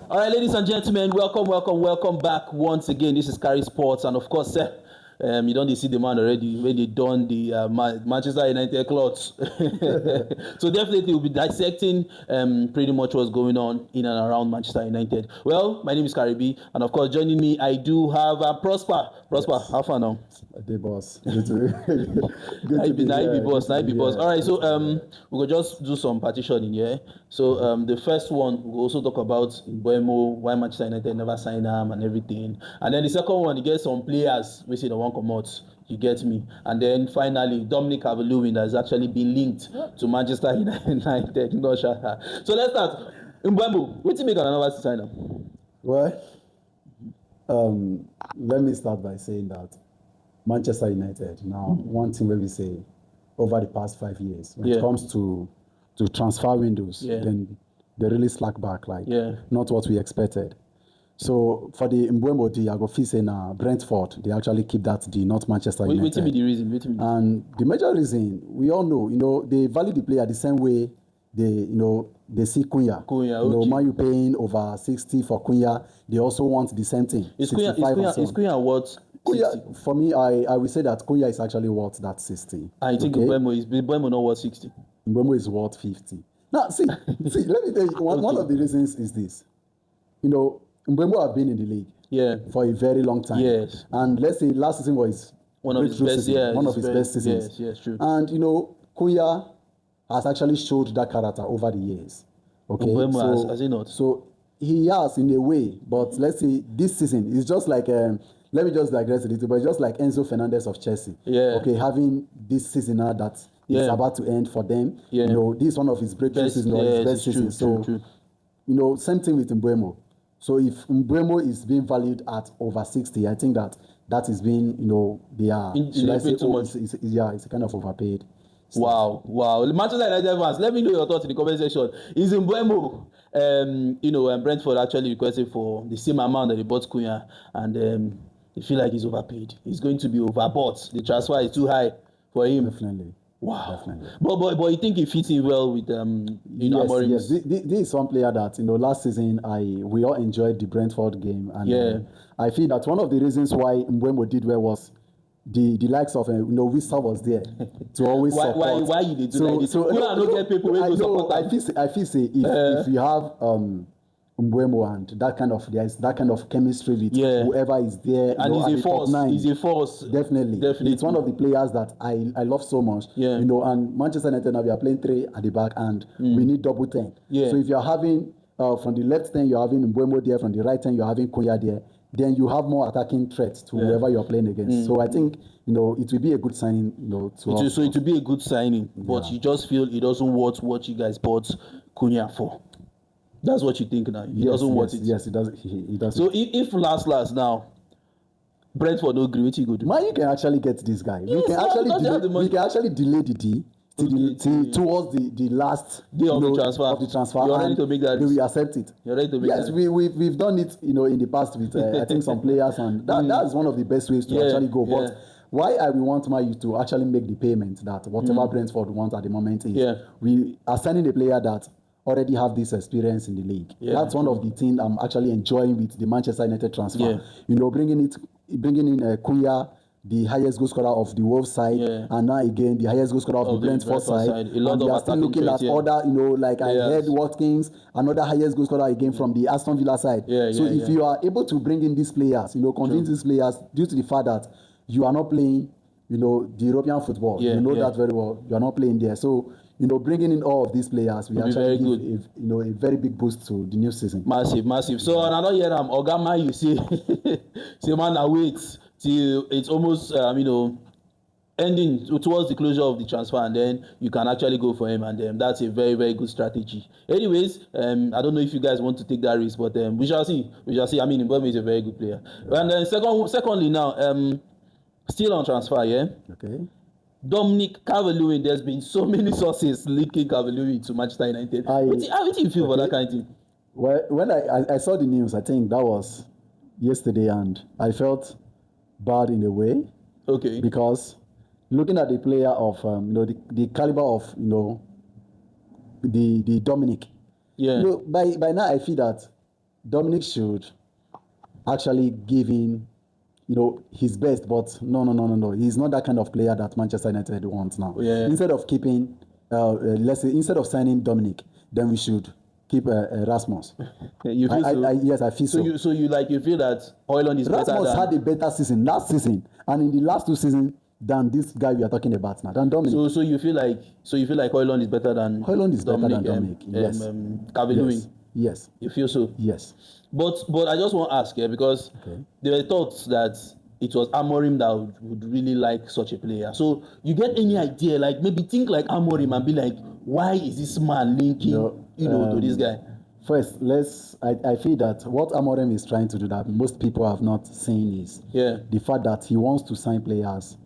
All right, ladies and gentlemen, welcome back once again. This is Kari Sports, and of course, you don't see the man already when they done the Manchester United clothes. So definitely we'll be dissecting pretty much what's going on in and around Manchester United. Well, my name is Kari B, and of course joining me I do have Prosper. Prosper, yes. How far now? The boss. Good to be boss. All right, so we'll just do some partitioning here. So the first one we'll also talk about Mbuemo, why Manchester United never signed him and everything. And then the second one, you get some players we see the one come out. You get me. And then finally, Dominic Calvert-Lewin has actually been linked to Manchester United. So let's start. Mbuemo, what do you make an another sign up? Well, let me start by saying that Manchester United, now one thing where we say over the past 5 years, when it comes to transfer windows, then they really slack back, not what we expected. So for the Mbuemo deal, I go feel say now Brentford, they actually keep that deal, not Manchester United. What be the reason? And the major reason, we all know, they value the player the same way they see Cunha. Man, you paying over 60 for Cunha. They also want the same thing. Is Cunha worth 60? For me, I will say that Cunha is actually worth that 60. I think Mbuemo not worth 60. Mbuemo is worth 50. Now, see, let me tell you, one of the reasons is this. Mbuemo have been in the league for a very long time. Yes. And let's say last season was one of his best seasons. Yes, true. And, Cunha has actually showed that character over the years. Okay. Mbuemo has he not? So he has in a way, but let's say this season is just like let me just digress a little, but it's just like Enzo Fernandez of Chelsea. Yeah. Okay, having this season now that is about to end for them. Yeah. This is one of his breakthrough seasons or his best season. So true. Same thing with Mbuemo. So if Mbuemo is being valued at over 60, I think that is being, they are it's kind of overpaid. Wow. Manchester United fans, let me know your thoughts in the comment section. Is Mbuemo, Brentford actually requested for the same amount that they bought Cunha, and they feel like he's overpaid. He's going to be overbought. The transfer is too high for him. Definitely. Wow. Definitely. But you think he fits in well with Amorim? Yes. This is one player that last season we all enjoyed the Brentford game, and I feel that one of the reasons why Mbuemo did well was the likes of Wissa was there to always support. Why you did like this? Don't get people when you support. I feel say if you have Mbuemo and there is that kind of chemistry with whoever is there, and he's a force. Definitely. It's one of the players that I love so much. And Manchester United now we are playing 3 at the back, and we need double 10. So if you're having from the left 10 you're having Mbuemo there, from the right 10 you're having Cunha there, then you have more attacking threats to whoever you're playing against. So I think it will be a good signing. So it will be a good signing, but you just feel it doesn't worth what you guys bought Cunha for. That's what you think now. He doesn't want it. Yes, it does. He does. So if last now, Brentford no agree, what you go do? Man, you can actually get this guy. We can actually delay the deal towards the last day of the transfer. You're ready to make that. We accept it. You're ready to make that. Yes, we've done it. In the past with I think some players, and that is one of the best ways to actually go. But why I want Man U to actually make the payment that whatever Brentford wants at the moment is we are sending a player that already have this experience in the league. That's one of the things I'm actually enjoying with the Manchester United transfer. Bringing in Cunha, the highest goal scorer of the Wolves side, and now again the highest goal scorer of the Brentford side. A lot and of are still looking at other, like I heard Watkins, another highest goal scorer again from the Aston Villa side. If you are able to bring in these players, convince these players due to the fact that you are not playing, the European football, that very well. You are not playing there, so. Bringing in all of these players, we actually give a very big boost to the new season. Massive. So another year, Ogama, you see, man, wait till it's almost, ending towards the closure of the transfer, and then you can actually go for him, and that's a very, very good strategy. Anyways, I don't know if you guys want to take that risk, but we shall see. I mean, Mbuemo is a very good player. And then secondly, now, still on transfer, Okay. Dominic Calvert-Lewin, there's been so many sources linking Calvert-Lewin to Manchester United. How do you feel about that kind of thing? Well, when I saw the news, I think that was yesterday, and I felt bad in a way. Okay. Because looking at the player of the caliber of the Dominic, by now I feel that Dominic should actually give in, his best. But no. He's not that kind of player that Manchester United wants now. Yeah. Instead of keeping, let's say, instead of signing Dominic, then we should keep Rasmus. You feel so? Yes, I feel so. You feel that Højlund is better than... Rasmus had a better season last season, and in the last 2 seasons than this guy we are talking about now, than Dominic. So you feel like Højlund is better than Højlund is better than Dominic. Yes. Calvert-Lewin. Yes. You feel so? Yes. But I just want to ask here, because there were thoughts that it was Amorim that would really like such a player. So you get any idea, like maybe think like Amorim and be like, why is this man linking, to this guy? First, I feel that what Amorim is trying to do that most people have not seen is the fact that he wants to sign players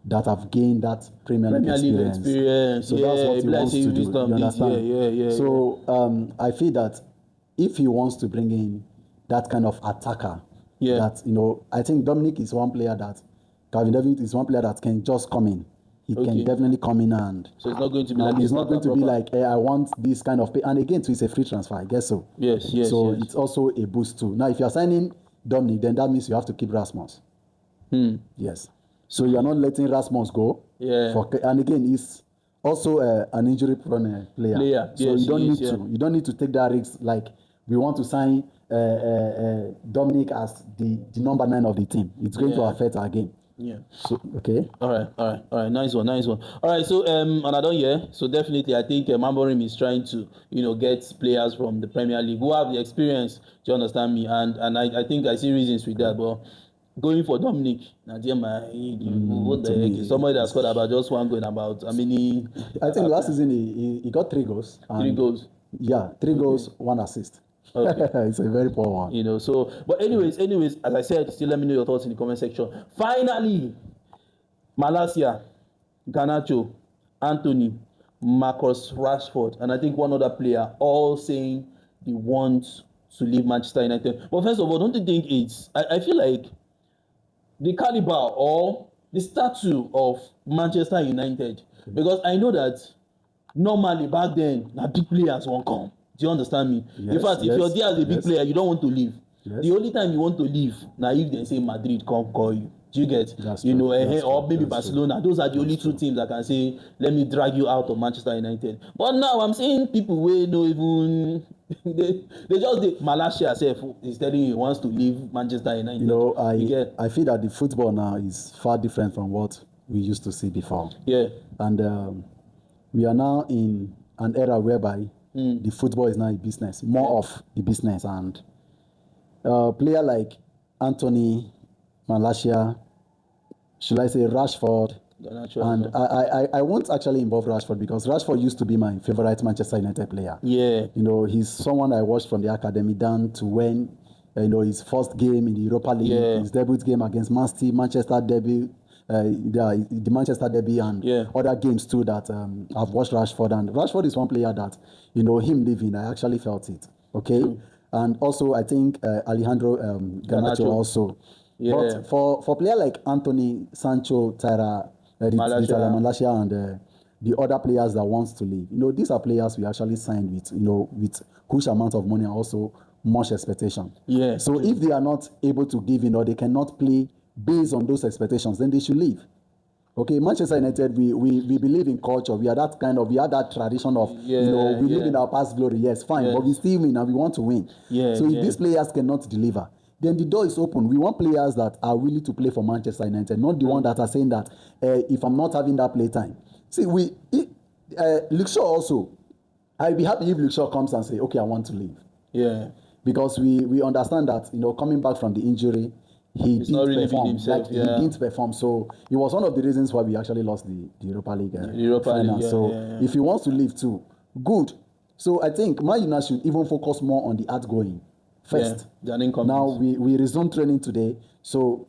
that have gained that Premier League experience. So that's what he wants to do. You understand? Yeah. So I feel that if he wants to bring in that kind of attacker, that I think Dominic is one player that Calvert-Lewin is one player that can just come in. He can definitely come in, and so it's not going to be like, it's not going to be like, hey, I want this kind of pay. And again, so it's a free transfer, I guess so. Yes. So it's also a boost too. Now, if you're signing Dominic, then that means you have to keep Rasmus. Yes. So you're not letting Rasmus go. Yeah. And again, he's also an injury-prone player. So you don't need to take that risk. Like, we want to sign Dominic as the number 9 of the team. It's going to affect our game. Yeah. So, okay. All right. Nice one. All right. So another year. So definitely, I think Amorim is trying to get players from the Premier League who have the experience. Do you understand me? And I think I see reasons with that. But going for Dominic, what the heck? Is somebody that scored about just one goal about I think last season he got 3 goals. 3 goals. Yeah, 3 goals, 1 assist. Okay. It's a very poor one. So, but anyways, as I said, still let me know your thoughts in the comment section. Finally, Malacia, Garnacho, Anthony, Marcus Rashford, and I think one other player, all saying they want to leave Manchester United. But first of all, don't you think I feel like the caliber or the stature of Manchester United, because I know that normally back then, big players won't come. Do you understand me? In fact, if you're there as a big player, you don't want to leave. The only time you want to leave, now if they say Madrid come call you. Do you get? Or maybe Barcelona. Those are the only 2 teams that can say, let me drag you out of Manchester United. But now I'm seeing people who don't even they just Malacia self is telling you he wants to leave Manchester United. I feel that the football now is far different from what we used to see before. Yeah. And we are now in an era whereby the football is now a business, more of the business, and player like Anthony, Malacia, should I say Rashford, and I won't actually involve Rashford because Rashford used to be my favorite Manchester United player. Yeah. He's someone I watched from the academy down to when his first game in the Europa League, his debut game against Man City, Manchester debut. The Manchester derby and other games too that I've watched Rashford, and Rashford is one player that him leaving I actually felt it. Okay. And also I think Alejandro Garnacho also. But for player like Anthony, Sancho, Malacia, and the other players that wants to leave, these are players we actually signed with with huge amount of money and also much expectation. So if they are not able to give in or they cannot play based on those expectations, then they should leave. Okay, Manchester United, we believe in culture. We are that we have that tradition of, we live in our past glory. Yes, fine, but we still win and we want to win. So if these players cannot deliver, then the door is open. We want players that are willing to play for Manchester United, not the one that are saying that if I'm not having that play time. See, Luke Shaw also, I'll be happy if Luke Shaw comes and say, okay, I want to leave. Yeah. Because we understand that, coming back from the injury, he didn't perform. He didn't perform. So it was one of the reasons why we actually lost the Europa League final. If he wants to leave too, good. So I think Man United should even focus more on the outgoing first. Now we resume training today. So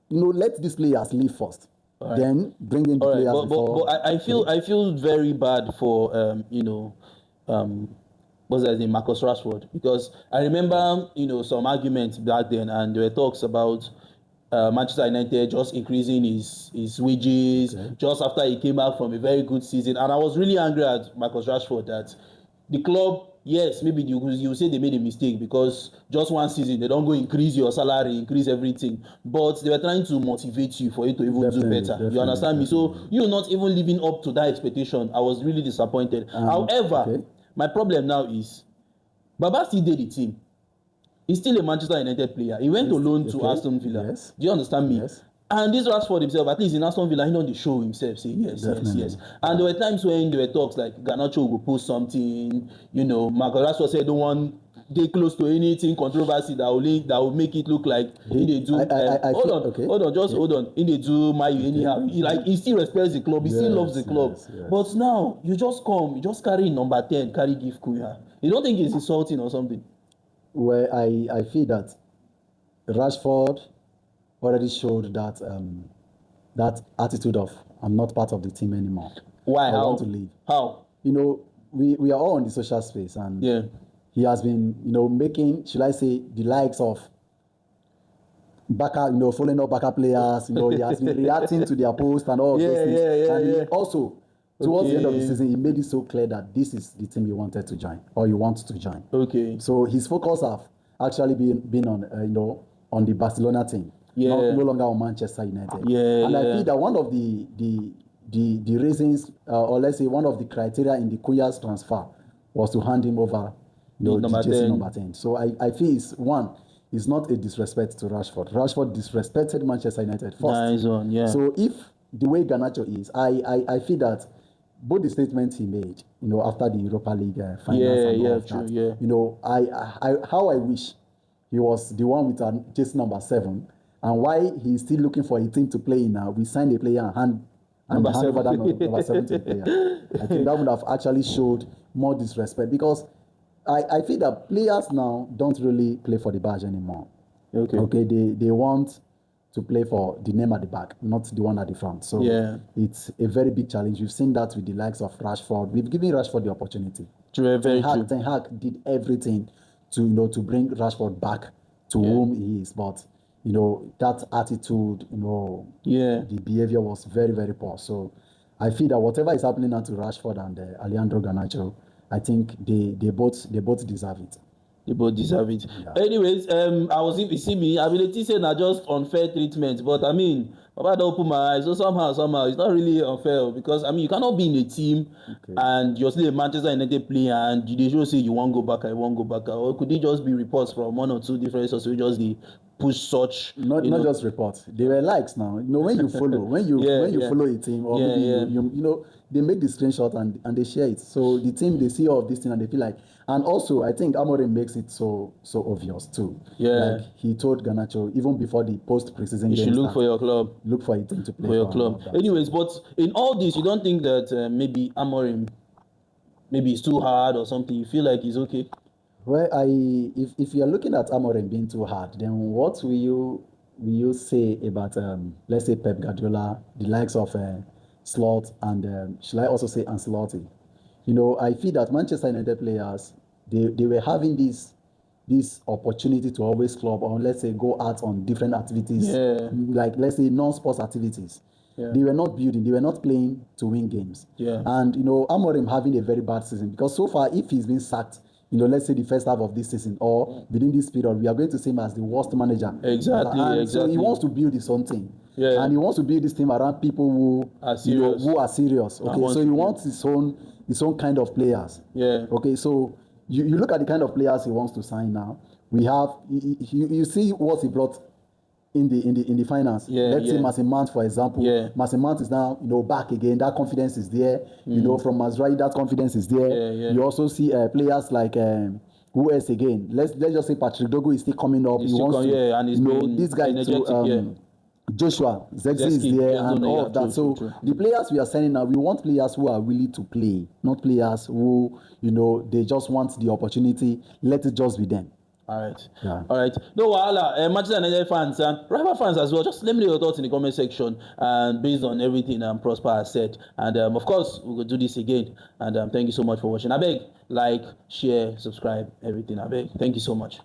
let these players leave first. Right. Then bring in the players. But I feel very bad for what's his name, Marcus Rashford, because I remember some arguments back then, and there were talks about Manchester United just increasing his wages just after he came back from a very good season, and I was really angry at Marcus Rashford that the club yes, maybe you say they made a mistake because just one season they don't go increase your salary, increase everything, but they were trying to motivate you for you to even do better. You understand me? So you not even living up to that expectation. I was really disappointed. However, my problem now is Baba still did the team. He's still a Manchester United player. He went to loan to Aston Villa. Yes. Do you understand me? Yes. And this Rashford himself, at least in Aston Villa, he know the show himself, say yes. And there were times when there were talks like Garnacho will post something, Marcus Rashford said don't want get close to anything controversy that will make it look like they do. Hold on. They do Mayu anyhow. He still respects the club. He still loves the club. Yes. But now you just carry number 10, carry give Kuya. You don't think it's insulting or something? Well, I feel that Rashford already showed that attitude of I'm not part of the team anymore. Why? I want to leave. How? We are all on the social space, and he has been making, should I say, the likes of backup, following up backup players. He has been reacting to their posts and all of those things. And also towards the end of the season, he made it so clear that this is the team he wanted to join or he wants to join. Okay. So his focus have actually been on on the Barcelona team. No longer on Manchester United. I feel that one of the reasons, or let's say one of the criteria in the Kuya's transfer was to hand him over number 10. So I feel it's not a disrespect to Rashford. Rashford disrespected Manchester United first. Nice one, yeah. So if the way Garnacho is, I feel that both the statements he made, after the Europa League finals how I wish he was the one with jersey number 7. And why he's still looking for a team to play in now, we signed a player and hand over that number 17 player. I think that would have actually showed more disrespect because I feel that players now don't really play for the badge anymore. Okay, they want to play for the name at the back, not the one at the front. So it's a very big challenge. We've seen that with the likes of Rashford. We've given Rashford the opportunity. True, very true. Ten Hag did everything to bring Rashford back to whom he is, but that attitude, the behavior was very, very poor. So I feel that whatever is happening now to Rashford and Alejandro Garnacho, I think they both deserve it. They both deserve it. Yeah. Anyways, if you see me, ability saying are just unfair treatment, but I mean, Papa don't open my eyes. So somehow, it's not really unfair because you cannot be in a team and you're still a Manchester United player and they just say you won't go back, or could it just be reports from one or two different sources? So just the push such not just reports. They were likes now. When you follow when you follow a team or maybe you they make the screenshot and they share it. So the team they see all of this thing and they feel like, and also I think Amorim makes it so obvious too. Yeah. Like he told Garnacho even before the post-preseason you should look for your club. Look for a team to play for your club. Anyways, but in all this, you don't think that maybe Amorim maybe it's too hard or something? You feel like he's okay? Well, if you're looking at Amorim being too hard, then what will you say about let's say Pep Guardiola, the likes of Slot and shall I also say Ancelotti? I feel that Manchester United players they were having this opportunity to always club or let's say go out on different activities, like let's say non-sports activities. Yeah. They were not building, they were not playing to win games. Yeah. And Amorim having a very bad season because so far if he's been sacked, let's say the first half of this season or within this period, we are going to see him as the worst manager. Exactly. So he wants to build his own team. Yeah. And he wants to build this team around people who are serious. Who are serious. Okay. So he wants his own kind of players. Yeah. Okay. So you look at the kind of players he wants to sign now. We have you see what he brought in the finance. Let's say Mason Mount, for example. Mason Mount is now back again. That confidence is there. From Mazraoui, that confidence is there. You also see players like who else again? Let's just say Patrick Dogu is still coming up. And he's this guy to Joshua Zexi is there and all of that. True. The players we are signing now, we want players who are willing to play, not players who they just want the opportunity. Let it just be them. All right. No wahala. Manchester United fans and rival fans as well. Just let me know your thoughts in the comment section. And based on everything Prosper has said, and of course we will do this again. And thank you so much for watching. I beg, like, share, subscribe, everything. I beg. Thank you so much.